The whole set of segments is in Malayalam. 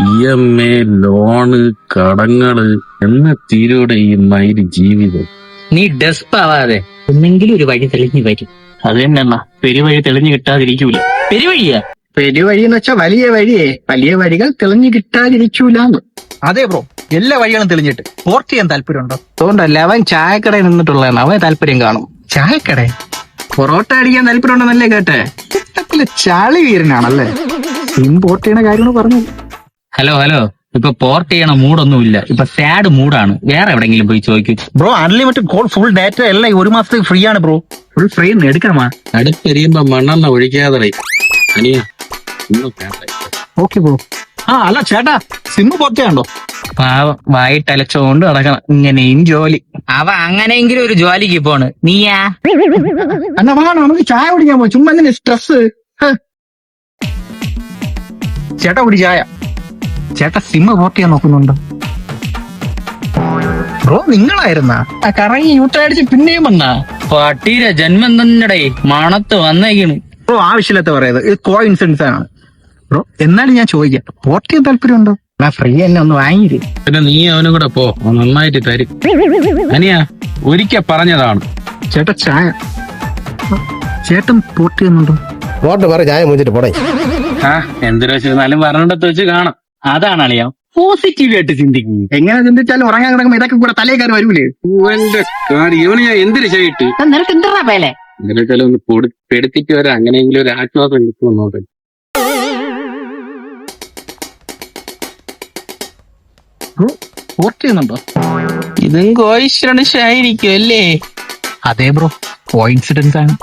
EMA, ലോണ്, കടങ്ങള് എന്ന തീരോടെ ഈ മയില് ജീവിതം. നീ ഡെസ്പ് ആവാതെ ഒന്നെങ്കിലും ഒരു വഴി തെളിഞ്ഞു വരും. അത് തന്നെ പെരുവഴി തെളിഞ്ഞു കിട്ടാതിരിക്കൂല. പെരുവഴിയാ? പെരുവഴി എന്ന് വെച്ചാൽ വലിയ വഴിയേ, വലിയ വഴികൾ തെളിഞ്ഞു കിട്ടാതിരിക്കൂലെന്ന്. അതെ ബ്രോ, എല്ലാ വഴികളും തെളിഞ്ഞിട്ട് പോർട്ട് ചെയ്യാൻ താല്പര്യമുണ്ടോ? അതുകൊണ്ടല്ല അവൻ ചായക്കടയിൽ നിന്നിട്ടുള്ളതാണ്, അവന് താല്പര്യം കാണും. ചായക്കട പൊറോട്ട അടിക്കാൻ താല്പര്യം ഉണ്ടെന്നല്ലേ കേട്ടെ? ചാളി വീരനാണല്ലേ? ഇമ്പോർട്ട് ചെയ്യണ കാര്യമാണ് പറഞ്ഞത്. ഹലോ ഇപ്പൊ പോർട്ട് ചെയ്യണ മൂടൊന്നുമില്ല, ഇപ്പൊ സാഡ് മൂടാണ്. വേറെ എവിടെങ്കിലും പോയി ചോദിക്കും. Bro, unlimited call, full data എല്ലാം 1 മാസത്തേക്ക് ഫ്രീ ആണ് ബ്രോ. ഫുൾ ഫ്രീ എടുക്കണമാ. അടുപ്പെരിയുമ്പോ മണ്ണെണ്ണ ഒഴിക്കാതെ അനിയ. Okay bro. അല്ല ചേട്ടാ, സിം പോർട്ട് ചെയ്യണ്ടോ? പാവം വായിട്ടലച്ചോണ്ട് നടക്കണം ഇങ്ങനെയും ജോലി. അവ അങ്ങനെയെങ്കിലും ഒരു ജോലിക്ക് പോണ്. നീയാ? എന്നാ വേണം നമുക്ക് ചായ കുടിക്കാൻ പോ. ചുമ്മാ എന്തിനാ സ്ട്രെസ്? ചേട്ടാ കുടി ചായ. ചേട്ടാ സിം പോർട്ട് ചെയ്യാൻ നോക്കുന്നുണ്ടോ? ബ്രോ നിങ്ങളായിരുന്നാ കറങ്ങി യൂട്ടടിച്ച് പിന്നെയും വന്നാ? പട്ടീരെ ജന്മം തന്നെടേ മണത്ത് വന്നേക്കണ്. ബ്രോ ആവശ്യമില്ലാത്ത പറയുന്നത് ഇത് കോ ഇൻസിഡൻസ് ആണ് ബ്രോ. എന്നാലും ഞാൻ ചോദിക്കാം, പോർട്ട് ചെയ്യാൻ താല്പര്യമുണ്ടോ? ഫ്രീ തന്നെ ഒന്ന് വാങ്ങിയില്ലേ? പിന്നെ നീ അവനും കൂടെ പോ, നന്നായിട്ട് തരും. അനിയ ഒരിക്കൽ പറഞ്ഞതാണ്. ചേട്ടാ ചായ. ചേട്ടൻ പോർട്ട് ചെയ്യുന്നുണ്ടോ? പോട്ട് പറ, ചായ മുഞ്ചിട്ട് പോടേ. എന്തിനു വെച്ചിരുന്നാലും പറഞ്ഞിടത്ത് വെച്ച് കാണാം. അതാണ് അളിയാ പോസിറ്റീവ് ആയിട്ട് ചിന്തിക്കും. എങ്ങനെ ചിന്തിച്ചാലും ഉറങ്ങാൻ കിടക്കുമ്പോ ഇതൊക്കെ കൂടെ തലേ കയറി വരൂലേ? എന്റെ കാര്യം ഇവന് ഞാൻ എന്തിനു ചെയ്തിട്ട് നിനക്ക് എന്താ പേലെ? ഇതിനൊക്കെ ഒന്ന് പെടുത്തിട്ട് വരാം, അങ്ങനെയെങ്കിലും ഒരു ആശ്വാസം കിട്ടുമെന്ന് നോക്കാം. പോർട്ട് ചെയ്യുന്നുണ്ടോ? ഇതും കോയിൻസിഡൻസ് അല്ലേ? അതെ ബ്രോ, കോ ഇൻസിഡൻസ് ആണ്.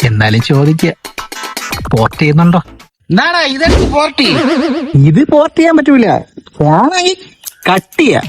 എന്നാലും ചോദിക്കുക, പോർട്ട് ചെയ്യുന്നുണ്ടോ? എന്താടാ ഇതെടുത്ത് പോർട്ട് ചെയ്യും? ഇത് പോർട്ട് ചെയ്യാൻ പറ്റൂല, ഫോണെങ്കിൽ കട്ട് ചെയ്യാം.